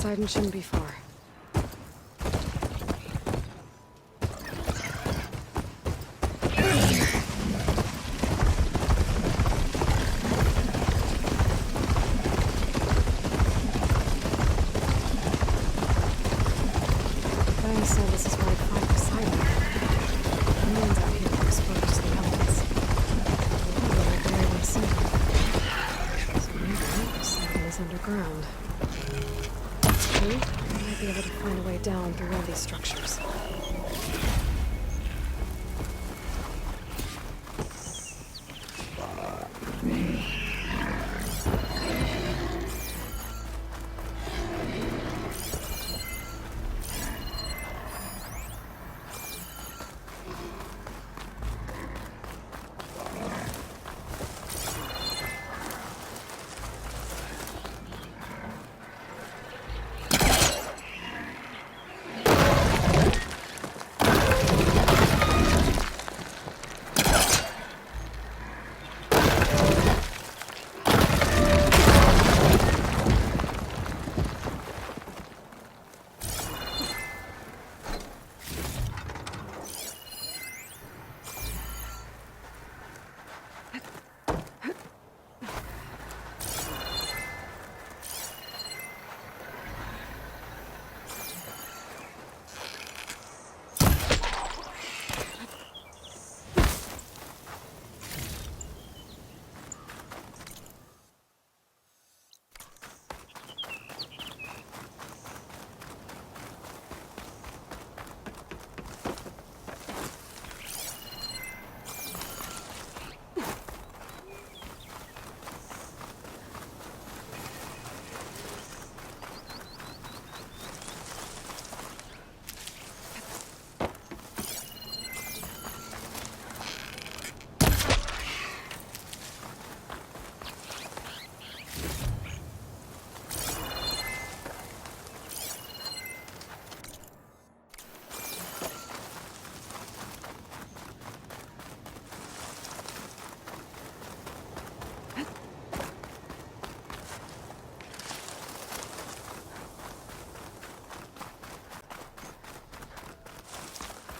Poseidon shouldn't be far. Diana said this is where I'd find Poseidon. The moons out here are exposed to the elements. The water rarely seen. So maybe Poseidon is underground. I might be able to find a way down through one of these structures.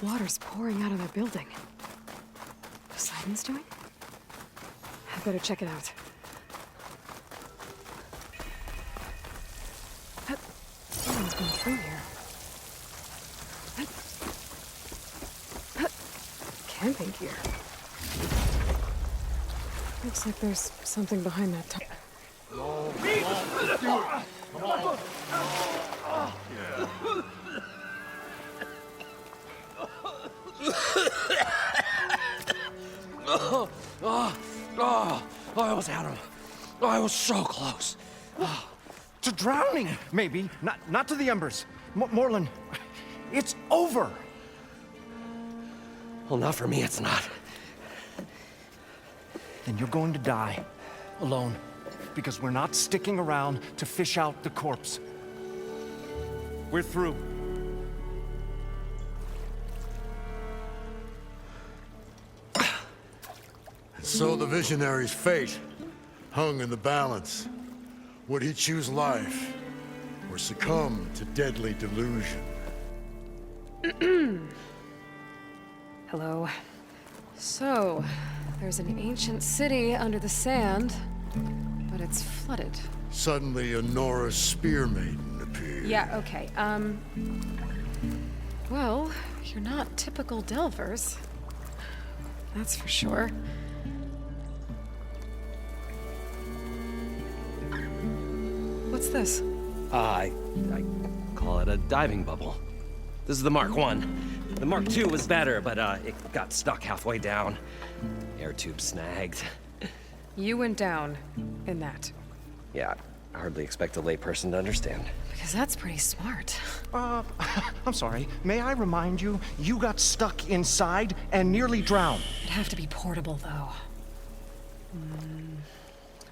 Water's pouring out of that building. Poseidon's doing? I better check it out. Someone's been through here. Camping gear. Looks like there's something behind that top. I almost had him. I was so close. To drowning, maybe. Not to the embers. Moreland, it's over. Well, not for me, it's not. Then you're going to die. Alone. Because we're not sticking around to fish out the corpse. We're through. So the visionary's fate hung in the balance. Would he choose life or succumb to deadly delusion? Hello. So, there's an ancient city under the sand, but it's flooded. Suddenly, a Norse spear maiden appeared. Yeah, okay. Well, you're not typical Delvers. That's for sure. What's this? I call it a diving bubble. This is the Mark 1. The Mark 2 was better, but it got stuck halfway down. Air tube snagged. You went down in that. Yeah, I hardly expect a layperson to understand. Because that's pretty smart. I'm sorry. May I remind you, you got stuck inside and nearly drowned. It'd have to be portable, though.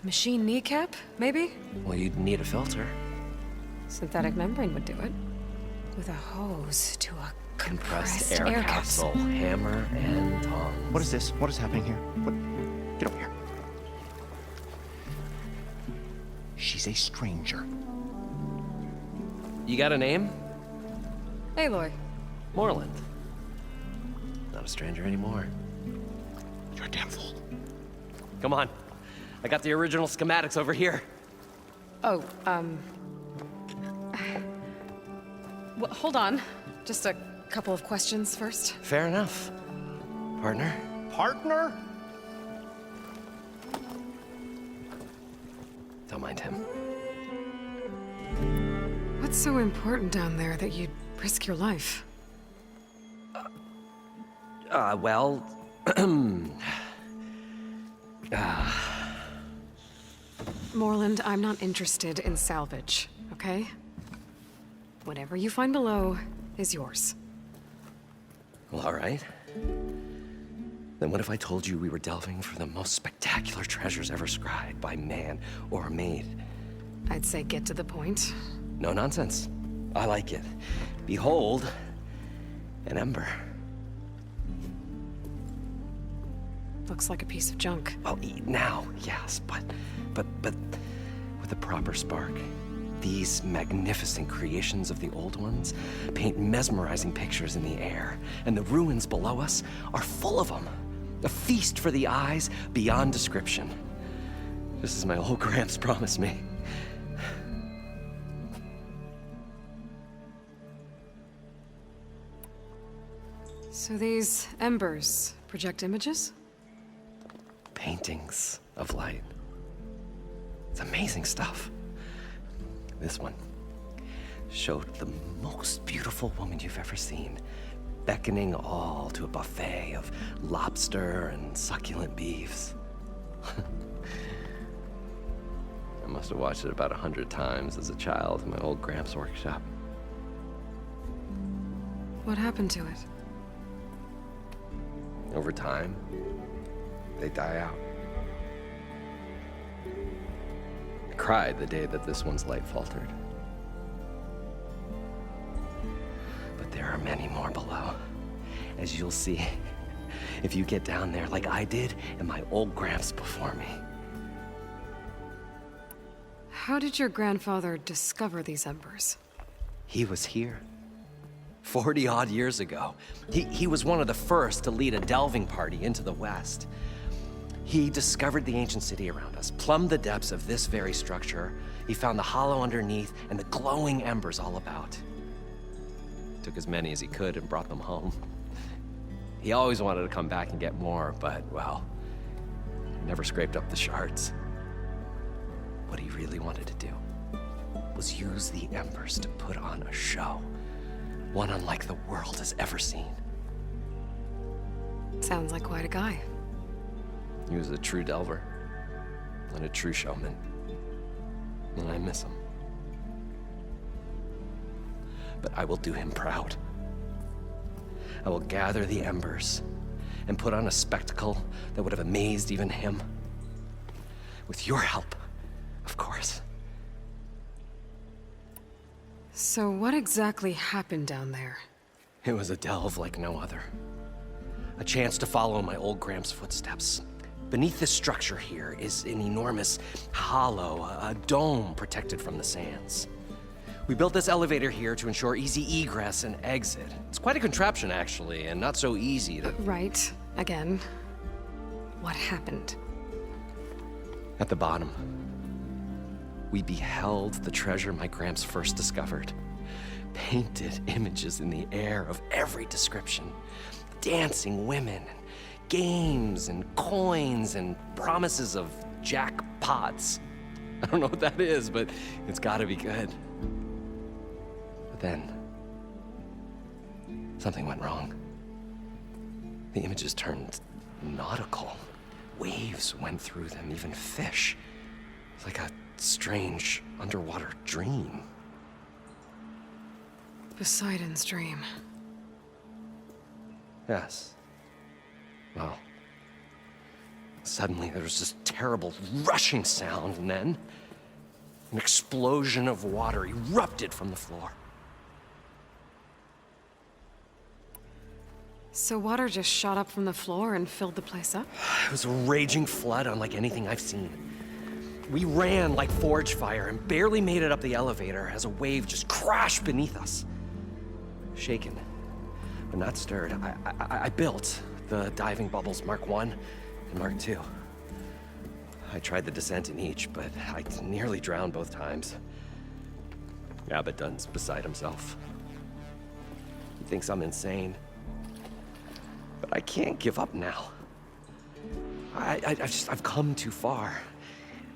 Machine kneecap, maybe? Well, you'd need a filter. Synthetic membrane would do it. With a hose to a compressed air capsule. Hammer and tongs. What is this? What is happening here? What? Get over here. She's a stranger. You got a name? Aloy. Moreland. Not a stranger anymore. You're a damn fool. Come on. I got the original schematics over here. Oh, well, hold on. Just a couple of questions first. Fair enough. Partner? Partner? Don't mind him. What's so important down there that you'd risk your life? Well... Moreland, I'm not interested in salvage, okay? Whatever you find below is yours. Well, all right. Then what if I told you we were delving for the most spectacular treasures ever scribed by man or maid? I'd say get to the point. No nonsense. I like it. Behold, an ember. Looks like a piece of junk. Well, now, yes, but with a proper spark. These magnificent creations of the old ones paint mesmerizing pictures in the air, and the ruins below us are full of them. A feast for the eyes beyond description. Just as my old Gramps promised me. So these embers project images? Paintings of light. It's amazing stuff. This one showed the most beautiful woman you've ever seen, beckoning all to a buffet of lobster and succulent beefs. I must have watched it about 100 times as a child in my old Gramps workshop. What happened to it? Over time, they die out. I cried the day that this one's light faltered. But there are many more below, as you'll see if you get down there like I did and my old Gramps before me. How did your grandfather discover these embers? He was here 40-odd years ago. He was one of the first to lead a delving party into the West. He discovered the ancient city around us, plumbed the depths of this very structure. He found the hollow underneath and the glowing embers all about. Took as many as he could and brought them home. He always wanted to come back and get more, but, well, never scraped up the shards. What he really wanted to do was use the embers to put on a show. One unlike the world has ever seen. Sounds like quite a guy. He was a true delver and a true showman. And I miss him. But I will do him proud. I will gather the embers and put on a spectacle that would have amazed even him. With your help, of course. So what exactly happened down there? It was a delve like no other. A chance to follow my old Gramps' footsteps. Beneath this structure here is an enormous hollow, a dome protected from the sands. We built this elevator here to ensure easy egress and exit. It's quite a contraption, actually, and not so easy to... Right. Again. What happened? At the bottom, we beheld the treasure my Gramps first discovered. Painted images in the air of every description. Dancing women, games and coins and promises of jackpots. I don't know what that is, but it's gotta be good. But then, something went wrong. The images turned nautical. Waves went through them, even fish. It's like a strange underwater dream. Poseidon's dream. Yes. Well, suddenly there was this terrible rushing sound, and then an explosion of water erupted from the floor. So water just shot up from the floor and filled the place up? It was a raging flood unlike anything I've seen. We ran like forge fire and barely made it up the elevator as a wave just crashed beneath us. Shaken, but not stirred, I built the diving bubbles Mark 1 and Mark 2. I tried the descent in each, but I nearly drowned both times. Abaddon's beside himself. He thinks I'm insane. But I can't give up now. I've come too far.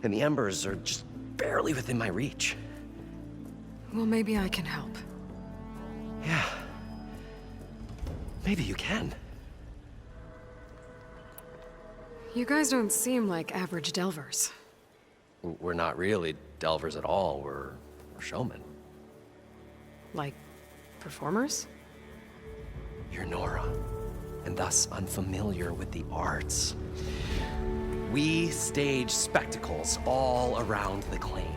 And the embers are just barely within my reach. Well, maybe I can help. Yeah. Maybe you can. You guys don't seem like average delvers. We're not really delvers at all. We're showmen. Like, performers? You're Nora, and thus unfamiliar with the arts. We stage spectacles all around the claim.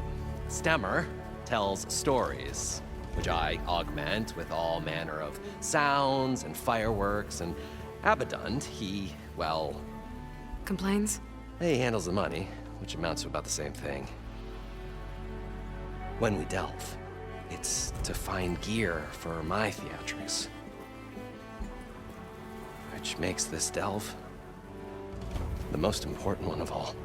Stemmer tells stories, which I augment with all manner of sounds and fireworks, and Abaddon, he, well... Complains? He handles the money, which amounts to about the same thing. When we delve, it's to find gear for my theatrics. Which makes this delve the most important one of all.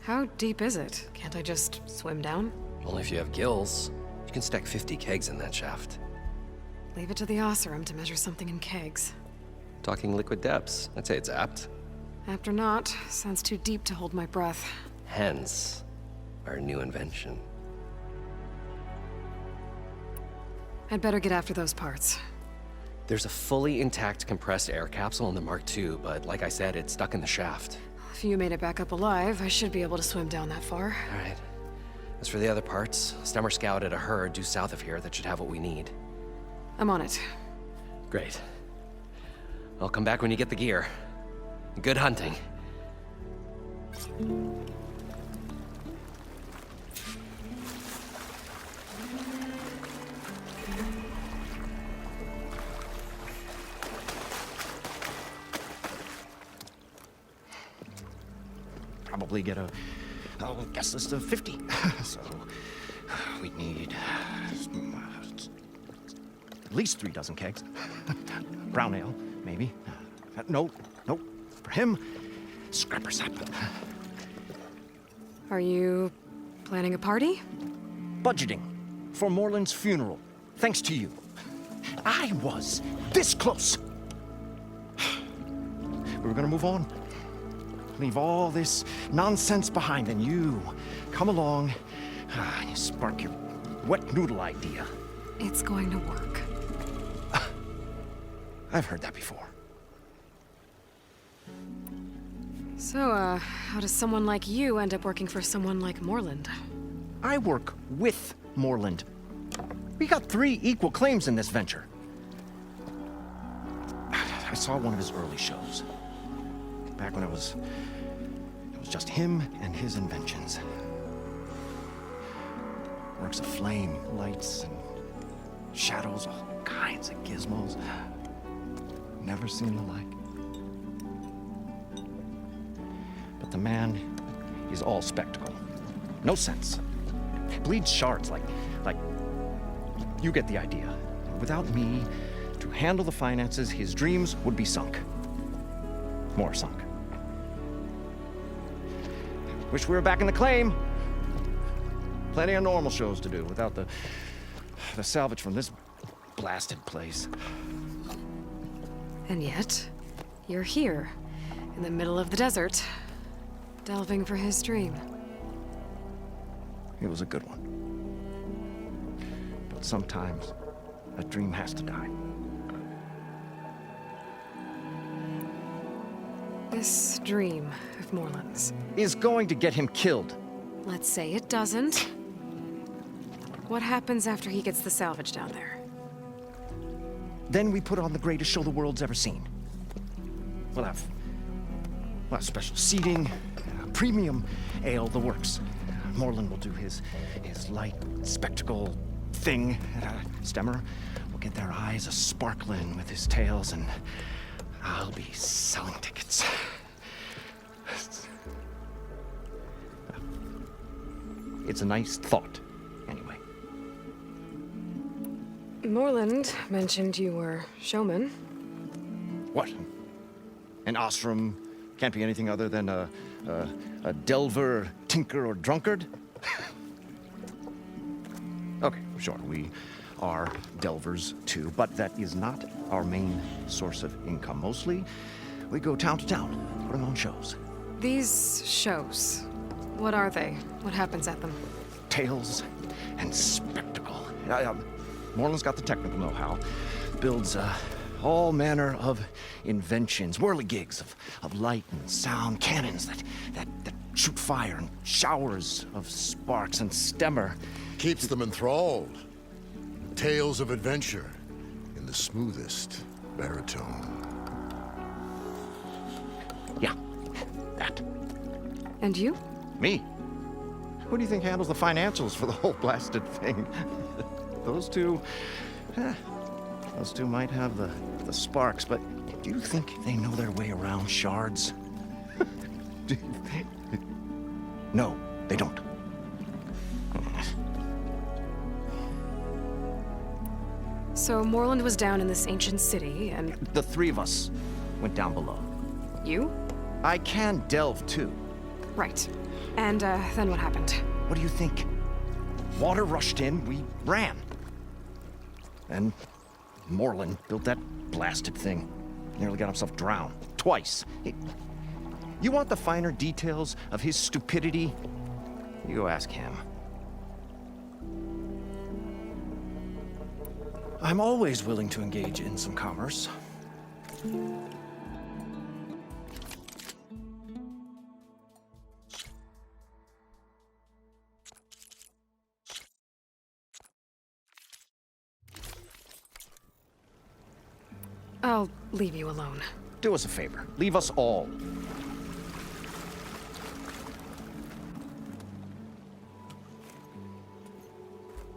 How deep is it? Can't I just swim down? Only if you have gills. You can stack 50 kegs in that shaft. Leave it to the Oseram to measure something in kegs. Talking liquid depths, I'd say it's apt. After not, sounds too deep to hold my breath. Hence, our new invention. I'd better get after those parts. There's a fully intact compressed air capsule in the Mark II, but like I said, it's stuck in the shaft. If you made it back up alive, I should be able to swim down that far. All right. As for the other parts, Stemmer scouted a herd due south of here that should have what we need. I'm on it. Great. I'll come back when you get the gear. Good hunting. Probably get a guest list of 50. So we need at least 3 dozen kegs. Brown ale, maybe. No. For him, scrapper sap. Are you planning a party? Budgeting for Moreland's funeral. Thanks to you. I was this close. We were gonna move on. Leave all this nonsense behind, and you come along and you spark your wet noodle idea. It's going to work. I've heard that before. So, how does someone like you end up working for someone like Moreland? I work with Moreland. We got 3 equal claims in this venture. I saw one of his early shows. Back when it was just him and his inventions. Works of flame, lights, and shadows, all kinds of gizmos. Never seen the like. But the man is all spectacle. No sense. Bleeds shards like you get the idea. Without me to handle the finances, his dreams would be sunk. More sunk. Wish we were back in the claim. Plenty of normal shows to do without the salvage from this blasted place. And yet, you're here, in the middle of the desert, delving for his dream. It was a good one. But sometimes, a dream has to die. This dream of Moreland's. Is going to get him killed. Let's say it doesn't. What happens after he gets the salvage down there? Then we put on the greatest show the world's ever seen. We'll have special seating, premium ale, the works. Moreland will do his light spectacle thing. Stemmer will get their eyes a-sparkling with his tales, and I'll be selling tickets. It's a nice thought, anyway. Moreland mentioned you were showman. What? An ostrom can't be anything other than a delver, tinker, or drunkard? Okay, sure, we are delvers too, but that is not our main source of income. Mostly, we go town to town, putting on shows. These shows, what are they? What happens at them? Tales and spectacle. Moreland's got the technical know-how. Builds all manner of inventions, whirligigs of light and sound, cannons that shoot fire, and showers of sparks, and stemmer. Keeps them enthralled. Tales of adventure in the smoothest baritone. Yeah, that. And you? Me? Who do you think handles the financials for the whole blasted thing? Those two might have the sparks, but do you think they know their way around shards? No, they don't. So Moreland was down in this ancient city, and... The three of us went down below. You? I can delve too. Right. And, then what happened? What do you think? Water rushed in, we ran. And Moreland built that blasted thing. Nearly got himself drowned. Twice. You want the finer details of his stupidity? You go ask him. I'm always willing to engage in some commerce. I'll leave you alone. Do us a favor. Leave us all.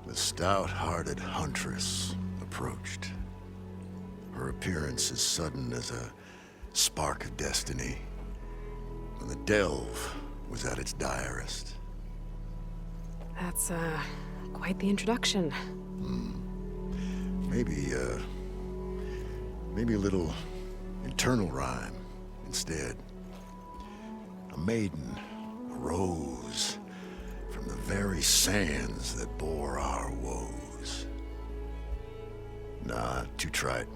The stout-hearted huntress approached. Her appearance as sudden as a spark of destiny, when the delve was at its direst. That's, quite the introduction. Maybe a little internal rhyme instead. A maiden arose from the very sands that bore our woes. Nah, too trite.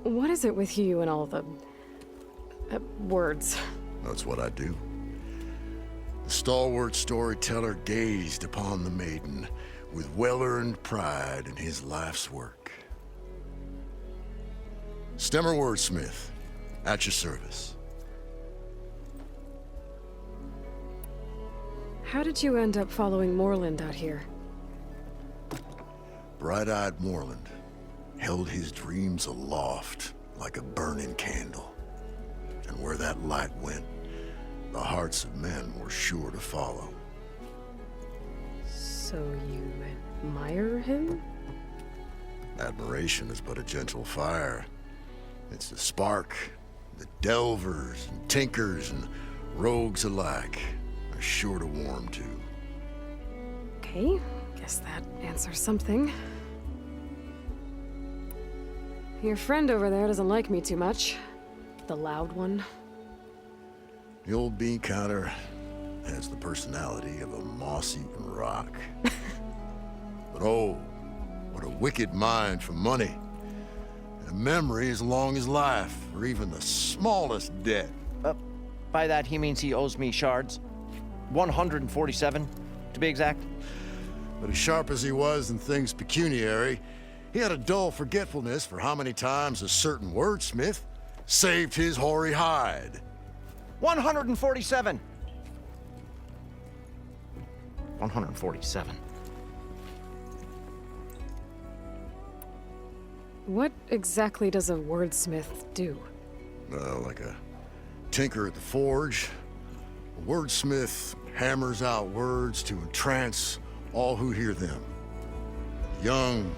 What is it with you and all the... words? That's what I do. The stalwart storyteller gazed upon the maiden with well-earned pride in his life's work. Stemmer wordsmith, at your service. How did you end up following Moreland out here? Bright-eyed Moreland held his dreams aloft like a burning candle. And where that light went, the hearts of men were sure to follow. So you admire him? Admiration is but a gentle fire. It's the spark that delvers and tinkers and rogues alike are sure to warm to. Okay, guess that answers something. Your friend over there doesn't like me too much. The loud one. The old bean counter has the personality of a moss-eaten rock. But oh, what a wicked mind for money. And a memory as long as life, or even the smallest debt. By that, he means he owes me shards. 147, to be exact. But as sharp as he was in things pecuniary, he had a dull forgetfulness for how many times a certain wordsmith saved his hoary hide. 147. 147. What exactly does a wordsmith do? Like a tinker at the forge, a wordsmith hammers out words to entrance all who hear them. The young,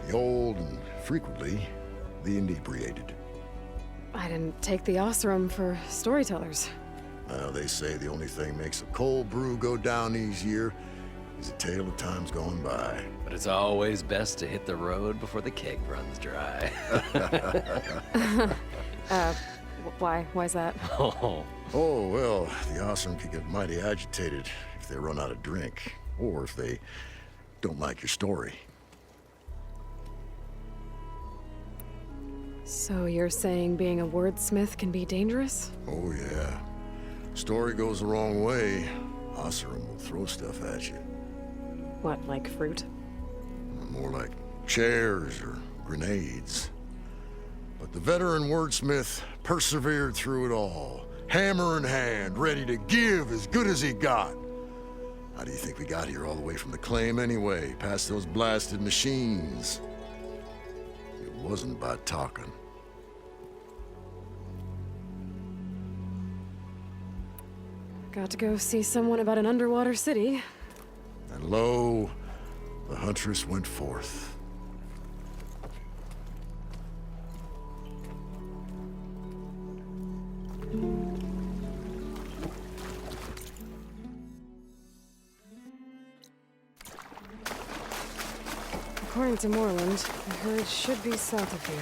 the old, and frequently the inebriated. I didn't take the Osram for storytellers. Well, they say the only thing makes a cold brew go down easier is a tale of times gone by. But it's always best to hit the road before the keg runs dry. Why? Why's that? Oh, Oh, well, the Osram can get mighty agitated if they run out of drink, or if they don't like your story. So you're saying being a wordsmith can be dangerous? Oh, yeah. Story goes the wrong way, Osram will throw stuff at you. What, like fruit? More like chairs or grenades. But the veteran wordsmith persevered through it all, hammer in hand, ready to give as good as he got. How do you think we got here all the way from the claim anyway, past those blasted machines? It wasn't by talking. Got to go see someone about an underwater city. And lo, the huntress went forth. According to Moreland, the herd should be south of here.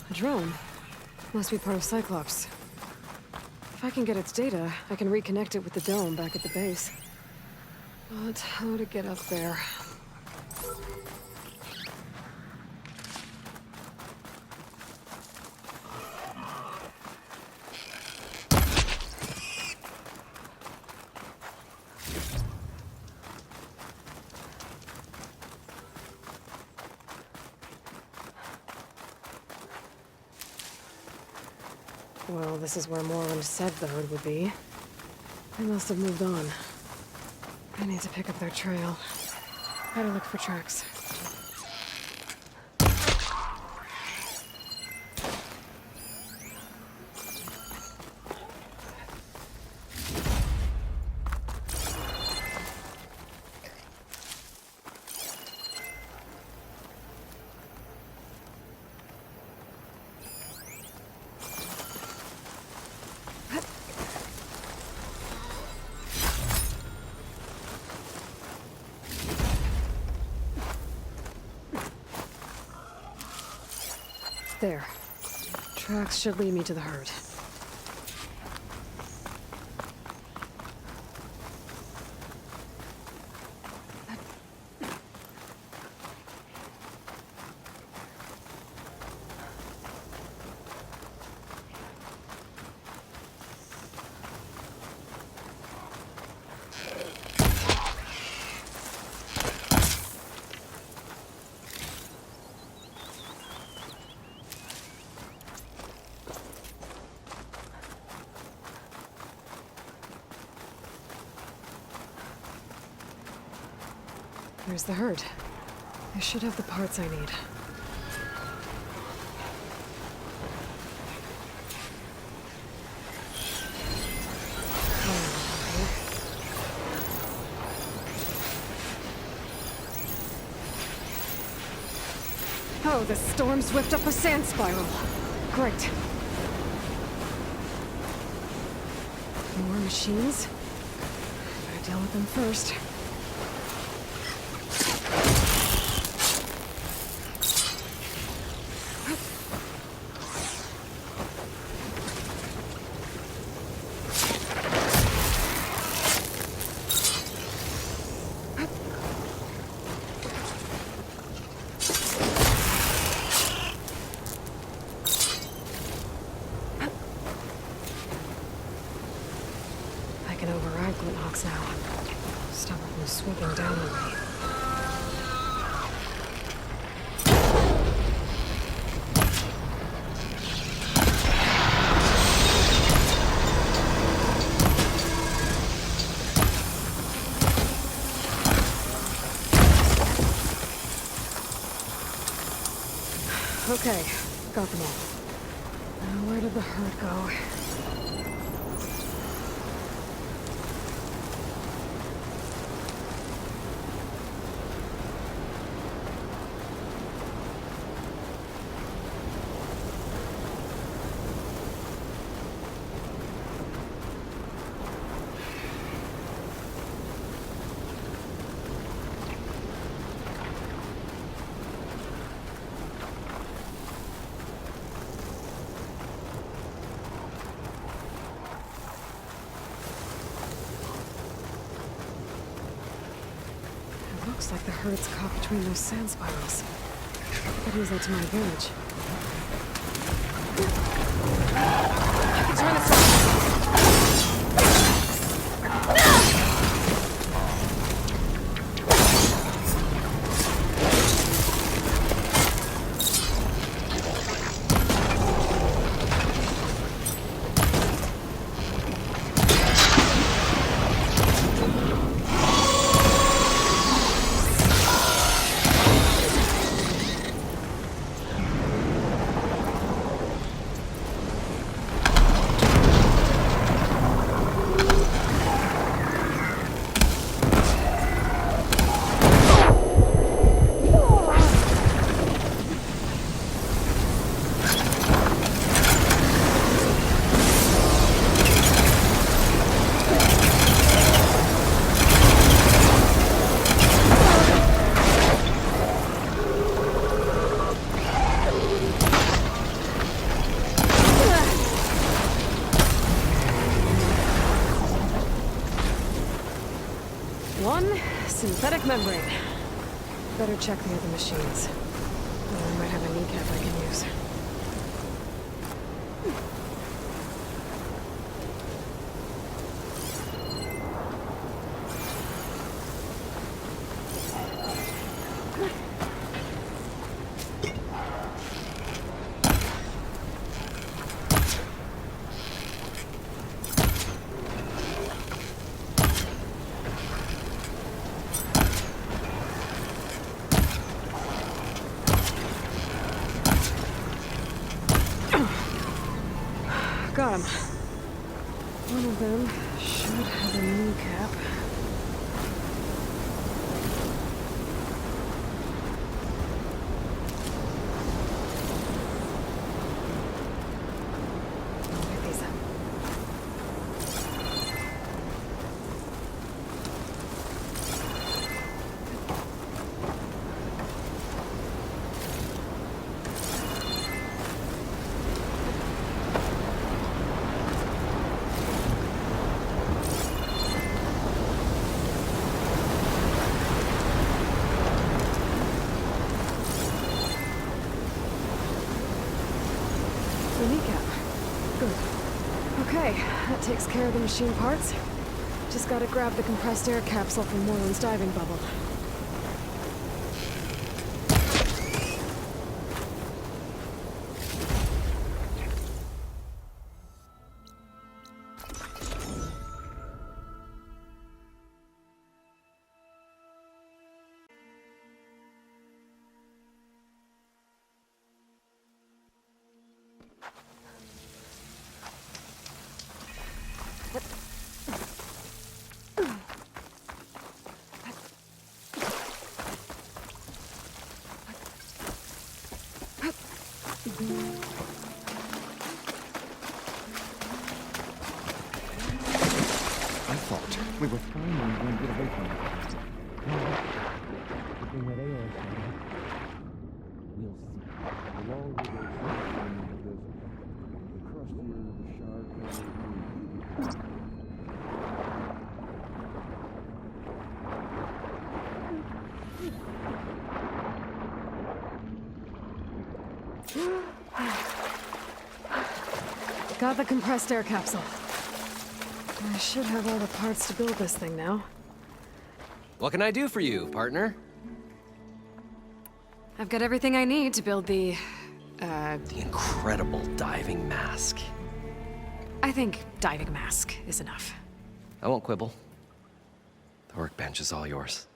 A drone. Must be part of Cyclops. If I can get its data, I can reconnect it with the dome back at the base. But how to get up there? Well, this is where Moreland said the herd would be. They must have moved on. I need to pick up their trail. Better look for tracks. There. Tracks should lead me to the herd. There's the herd. I should have the parts I need. Oh, the storm's whipped up a sand spiral. Great. More machines? Better deal with them first. I can override Glinthawks now. Stop it from swooping down on me. Okay, got them all. Now where did the herd go? like the herds caught between those sand spirals. Could use that to my advantage. I can turn this off. One synthetic membrane. Better check the other machines. I might have a kneecap I can use. Got him. One of them should have a kneecap. I'll pick these up. The kneecap. Good. Okay, that takes care of the machine parts. Just gotta grab the compressed air capsule from Moreland's diving bubble. I thought we were finally going to get away from it. Looking at Aloy, we'll see. The longer they stay in the desert, the crustier the shard will Got the compressed air capsule. I should have all the parts to build this thing now. What can I do for you, partner? I've got everything I need to build the incredible diving mask. I think diving mask is enough. I won't quibble. The workbench is all yours.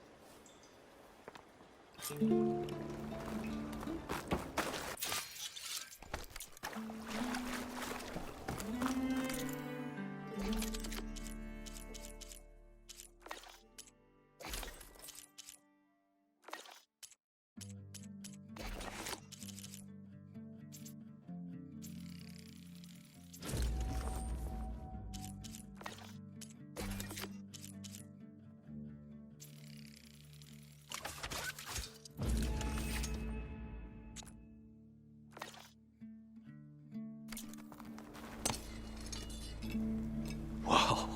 Whoa.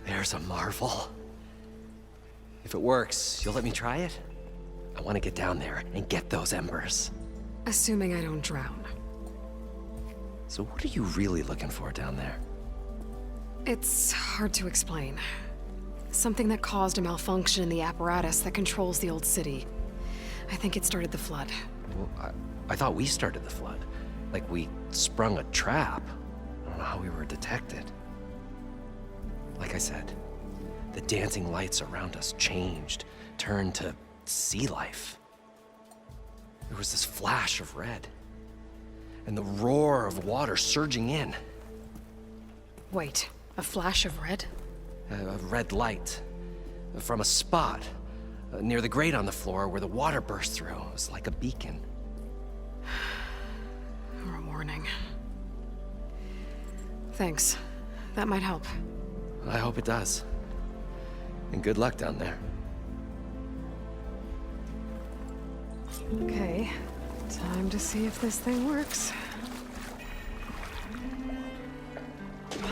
There's a marvel. If it works, you'll let me try it? I want to get down there and get those embers. Assuming I don't drown. So what are you really looking for down there? It's hard to explain. Something that caused a malfunction in the apparatus that controls the old city. I think it started the flood. Well, I thought we started the flood. Like we sprung a trap. I don't know how we were detected. Like I said, the dancing lights around us changed, turned to sea life. There was this flash of red, and the roar of water surging in. Wait, a flash of red? A red light from a spot near the grate on the floor where the water burst through. It was like a beacon. Or a warning. Thanks. That might help. I hope it does. And good luck down there. Okay, time to see if this thing works. So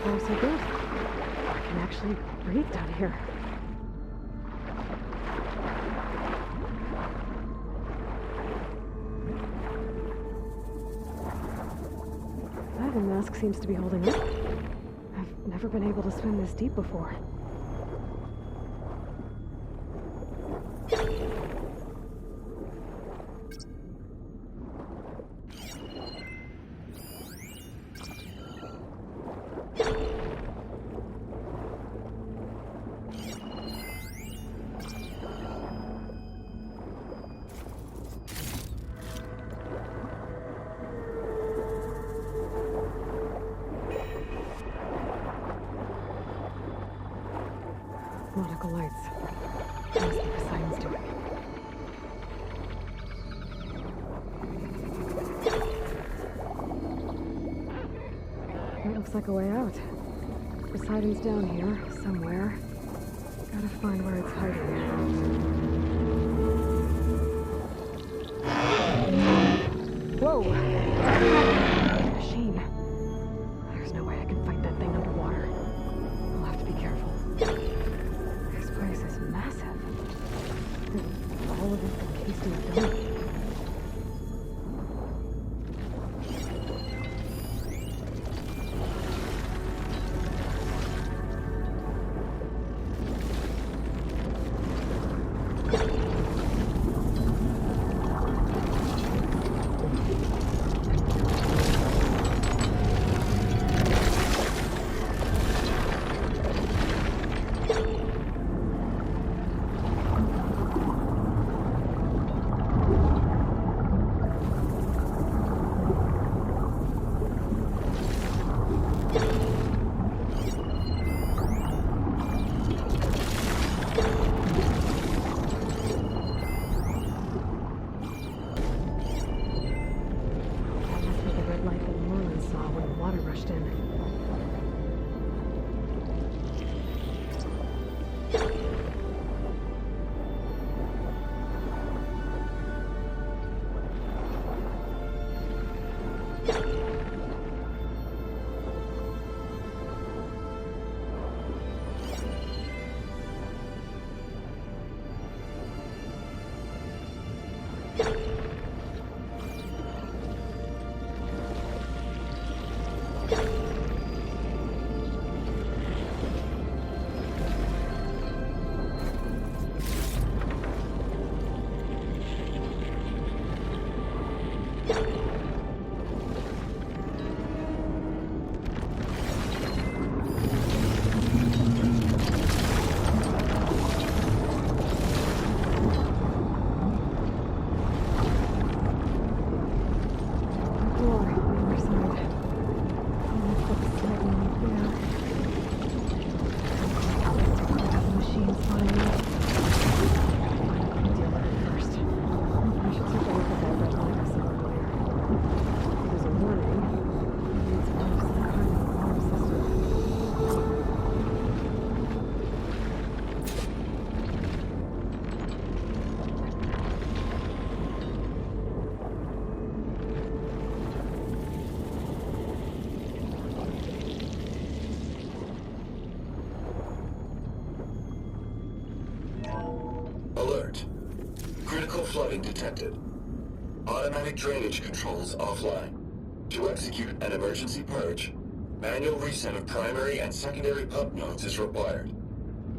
far, so good. I can actually breathe down here. Diving mask seems to be holding up. I've never been able to swim this deep before. Nautical lights. Must be Poseidon's doing. That looks like a way out. Poseidon's down here, somewhere. Gotta find where it's hiding. Whoa! Machine. There's no way I can fight that thing underwater. I'll have to be careful. This place is massive. All of it encased in a dome. alert. Critical flooding detected. Automatic drainage controls offline. To execute an emergency purge, manual reset of primary and secondary pump nodes is required.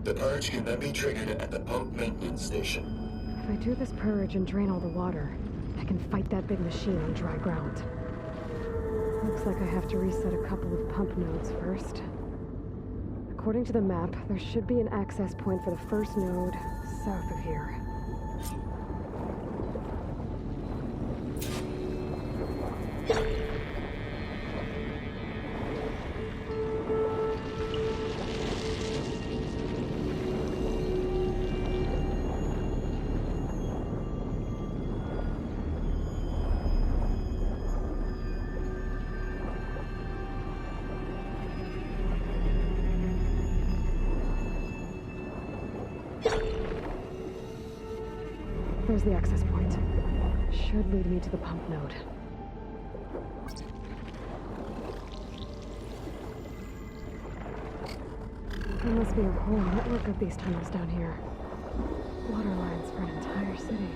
The purge can then be triggered at the pump maintenance station. If I do this purge and drain all the water, I can fight that big machine on dry ground. Looks like I have to reset a couple of pump nodes first. According to the map, there should be an access point for the first node south of here. There's the access point. Should lead me to the pump node. There must be a whole network of these tunnels down here. Water lines for an entire city.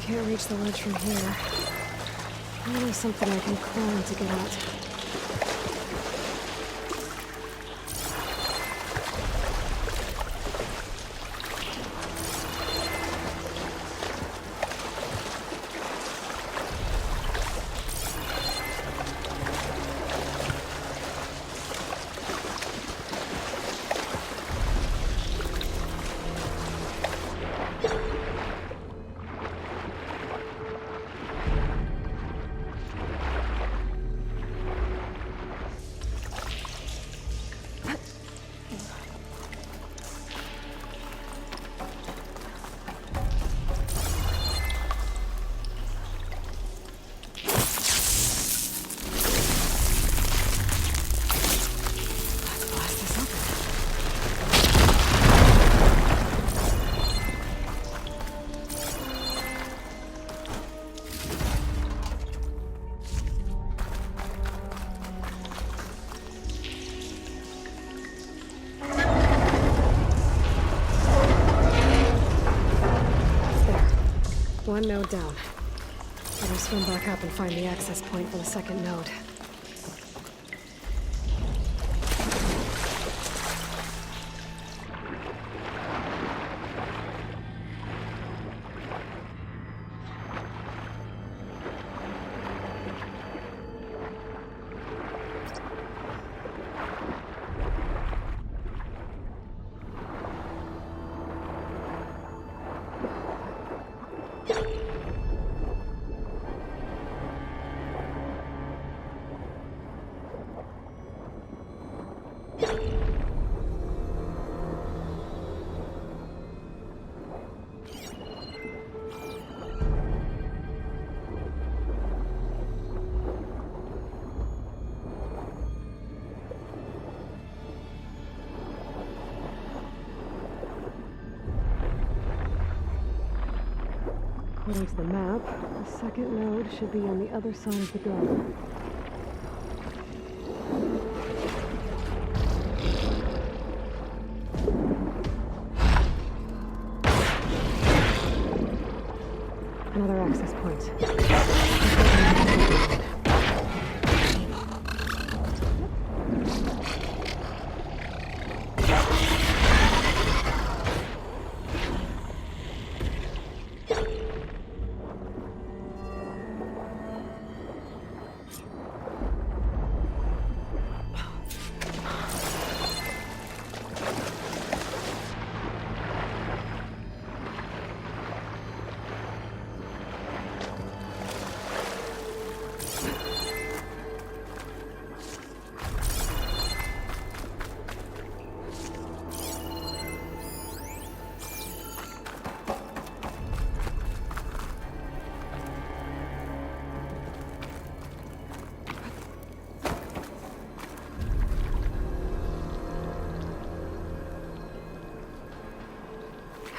Can't reach the ledge from here. Maybe something I can climb to get out. One node down. Better swim back up and find the access point for the second node. According to the map, the second node should be on the other side of the dome. Another access point.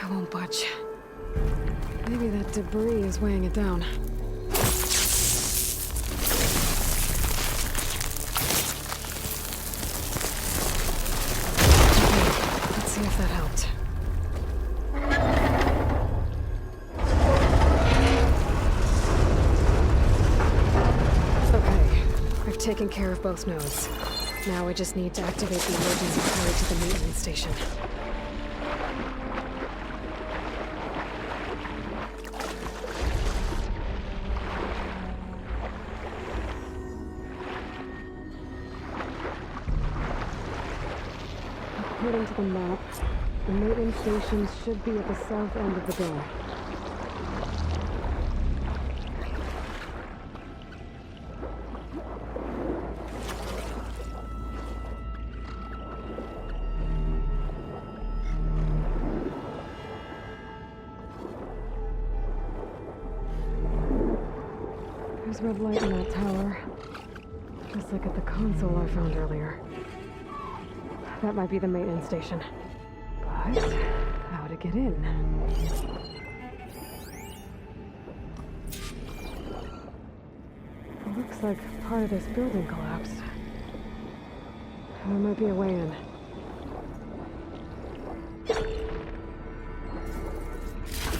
I won't budge. Maybe that debris is weighing it down. Okay, let's see if that helped. Okay, I've taken care of both nodes. Now I just need to activate the emergency power to the maintenance station. According to the map, the maintenance station should be at the south end of the dome. There's red light in that tower, just like at the console I found earlier. That might be the maintenance station. But how to get in? It looks like part of this building collapsed. There might be a way in. Maybe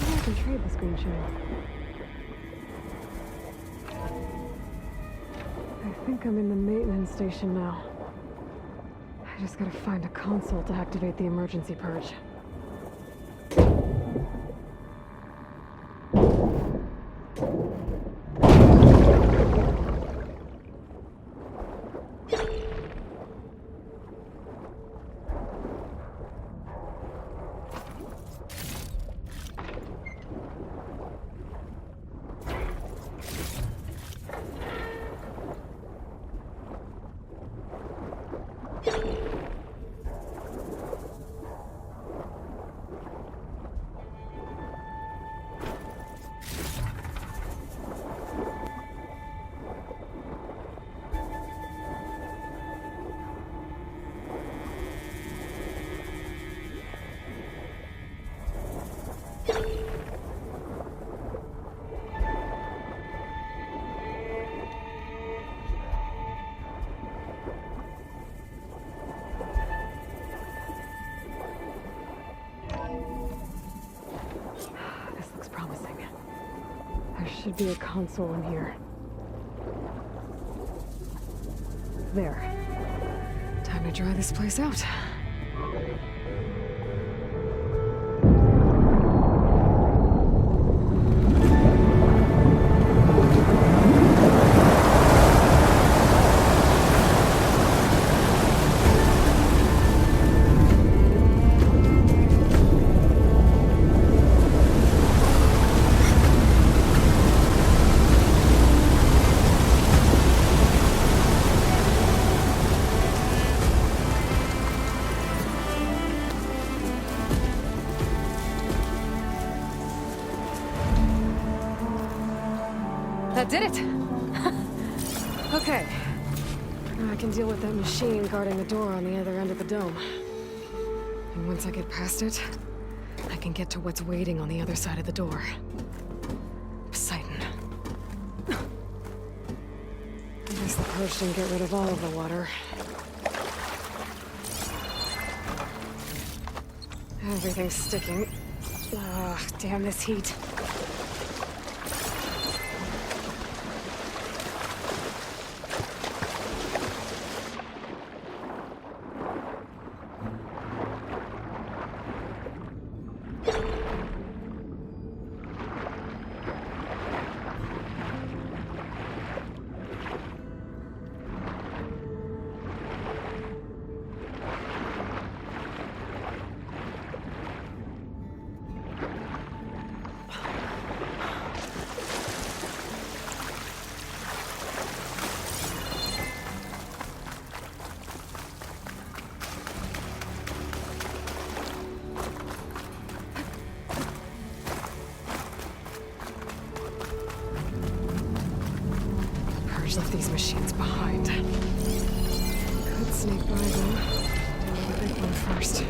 I can trade the screen share. I think I'm in the maintenance station now. I just gotta find a console to activate the emergency purge. Should be a console in here. There. Time to dry this place out. That did it! Okay. Now I can deal with that machine guarding the door on the other end of the dome. And once I get past it, I can get to what's waiting on the other side of the door. Poseidon. I guess the purge didn't get rid of all of the water. Everything's sticking. Ugh, damn this heat. Left these machines behind. Could sneak by them. Do the big one first.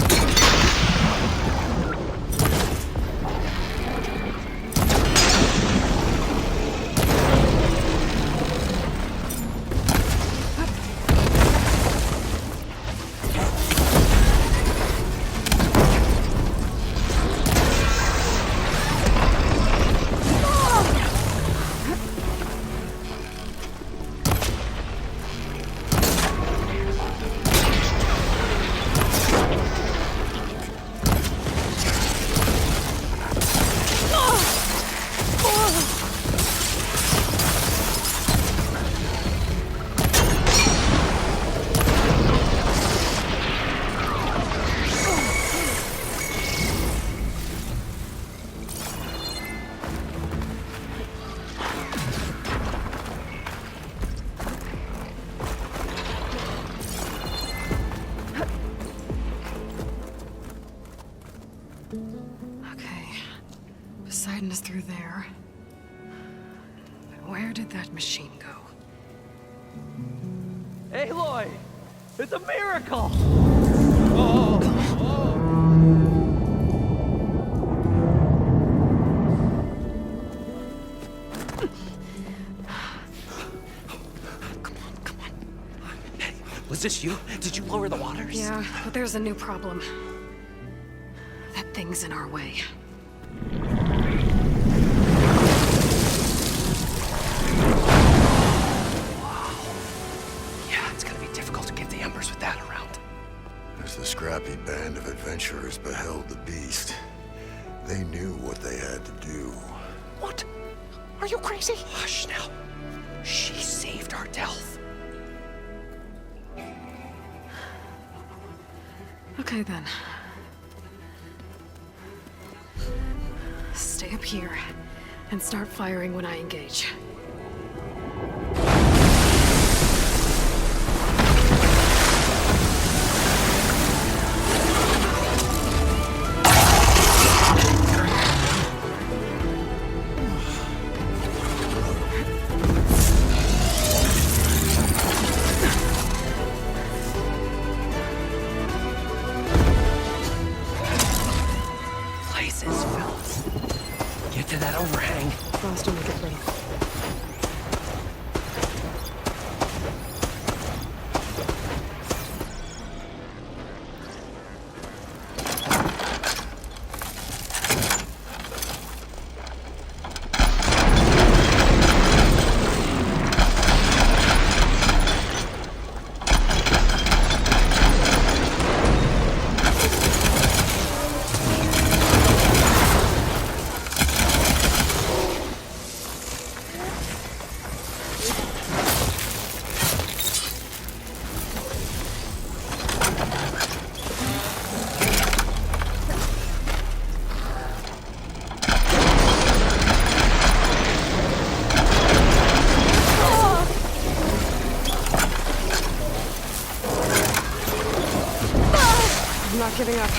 Okay. Poseidon is through there. But where did that machine go? Aloy! It's a miracle! Was this you? Did you lower the waters? Yeah, but there's a new problem. That thing's in our way. Yeah, it's gonna be difficult to get the embers with that around. As the scrappy band of adventurers beheld the beast, they knew what they had to do. What? Are you crazy? Hush now. She saved our Delph. Okay then. Stay up here and start firing when I engage. Place is filled. Get to that overhang. Frost will make it ready. I'm not giving up.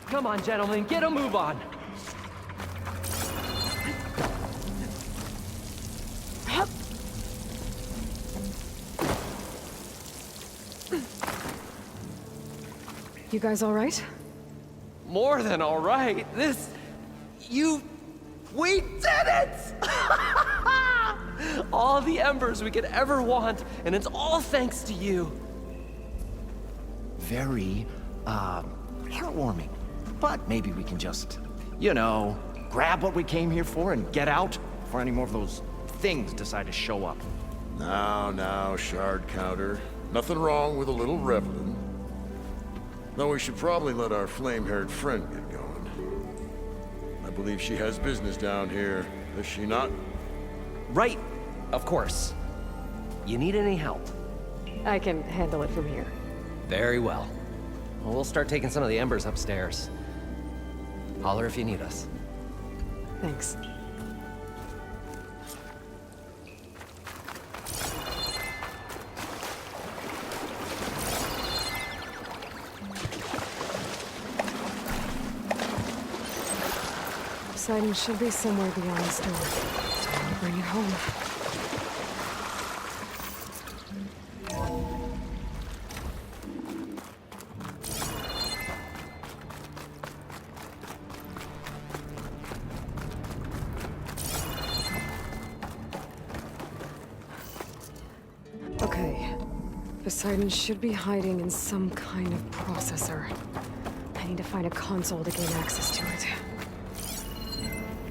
Come on, gentlemen, get a move on. You guys all right? More than all right. We did it! All the embers we could ever want, and it's all thanks to you. Very, heartwarming. But maybe we can just, you know, grab what we came here for and get out before any more of those things decide to show up. Now, shard counter. Nothing wrong with a little reveling. Though we should probably let our flame-haired friend get going. I believe she has business down here, does she not? Right, of course. You need any help? I can handle it from here. Very well. Well, we'll start taking some of the embers upstairs. Holler if you need us. Thanks. Poseidon should be somewhere beyond the storm. Time to bring it home. Poseidon should be hiding in some kind of processor. I need to find a console to gain access to it.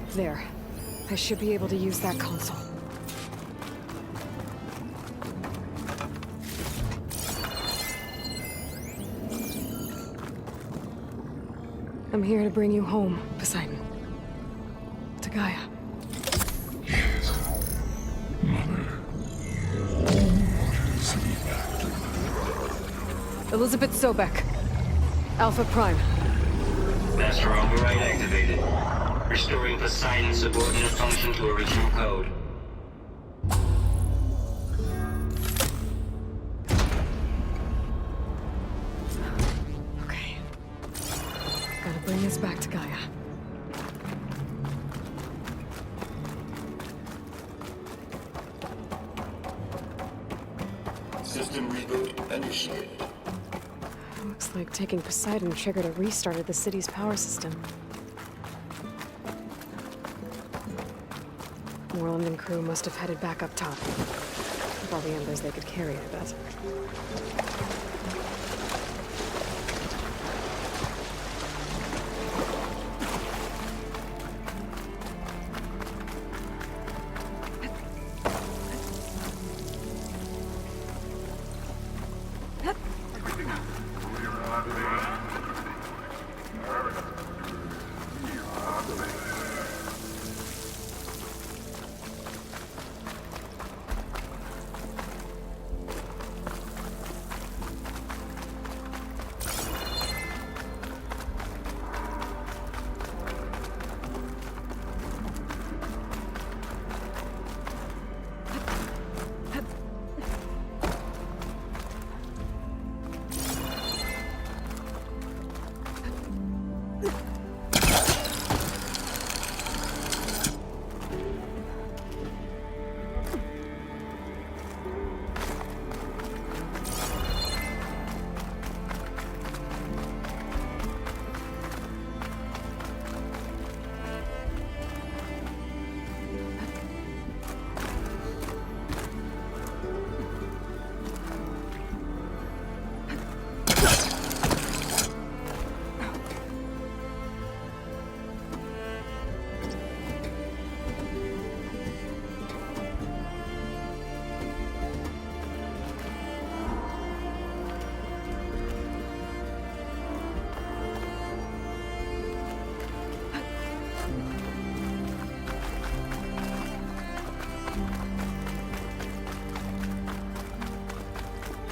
There. I should be able to use that console. I'm here to bring you home, Poseidon. To Gaia. Elizabeth Sobek. Alpha Prime. Master override activated. Restoring Poseidon's subordinate function to original code. Okay. Gotta bring this back to Gaia. System reboot initiated. Looks like taking Poseidon triggered a restart of the city's power system. Moreland and crew must have headed back up top. With all the embers they could carry, I bet.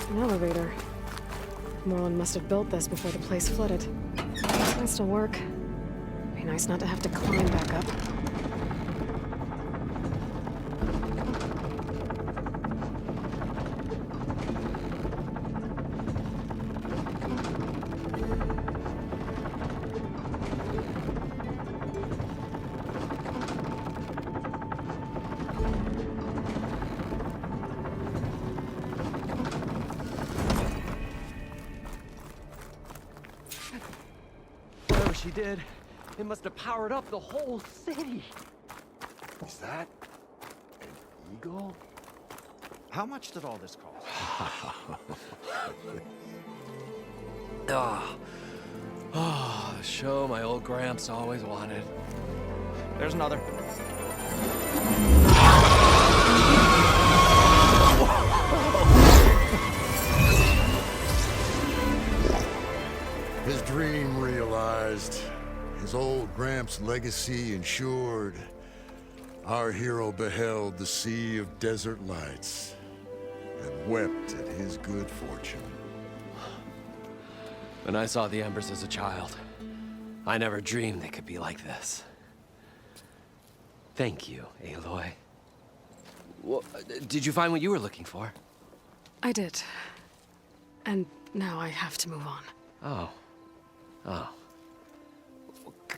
An elevator. Moreland must have built this before the place flooded. It's nice to work. Be nice not to have to climb back up. Whatever she did, it must have powered up the whole city. Is that an eagle? How much did all this cost? Oh, the show my old Gramps always wanted. There's another. His dream realized, his old Gramps' legacy ensured. Our hero beheld the sea of desert lights and wept at his good fortune. When I saw the embers as a child, I never dreamed they could be like this. Thank you, Aloy. Well, did you find what you were looking for? I did. And now I have to move on. Oh.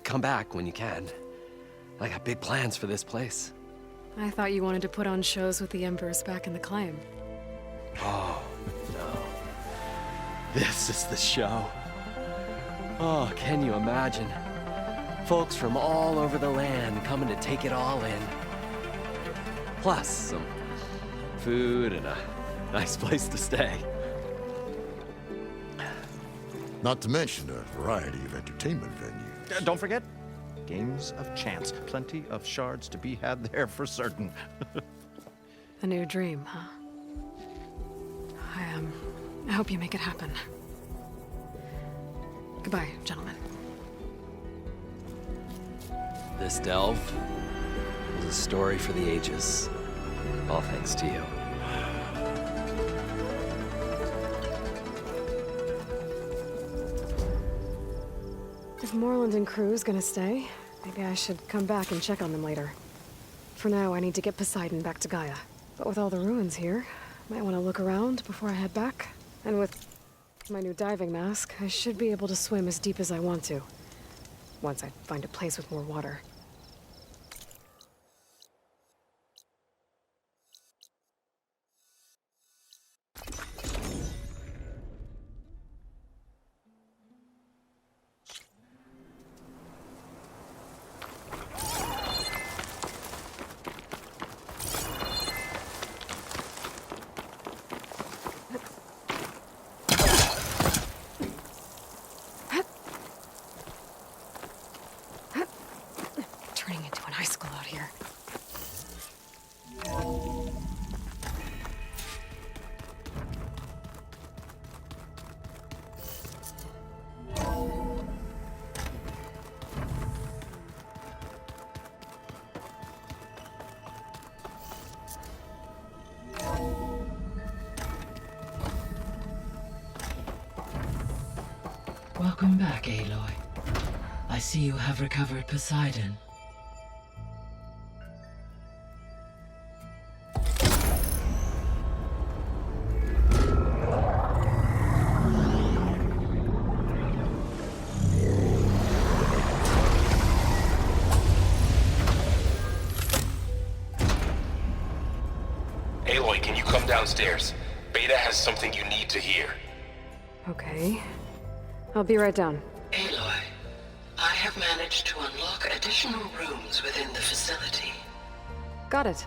Come back when you can. I got big plans for this place. I thought you wanted to put on shows with the Embers back in the claim. Oh, no. This is the show. Oh, can you imagine? Folks from all over the land coming to take it all in. Plus, some food and a nice place to stay. Not to mention a variety of entertainment venues. Don't forget, games of chance. Plenty of shards to be had there for certain. A new dream, huh? I hope you make it happen. Goodbye, gentlemen. This delve was a story for the ages. All thanks to you. If Moreland and crew's gonna stay, maybe I should come back and check on them later. For now, I need to get Poseidon back to Gaia. But with all the ruins here, might want to look around before I head back. And with my new diving mask, I should be able to swim as deep as I want to. Once I find a place with more water. Turning into an icicle out here. Welcome back, Aloy. I see you have recovered Poseidon. Aloy, can you come downstairs? Beta has something you need to hear. Okay. I'll be right down. Aloy, I have managed to unlock additional rooms within the facility. Got it.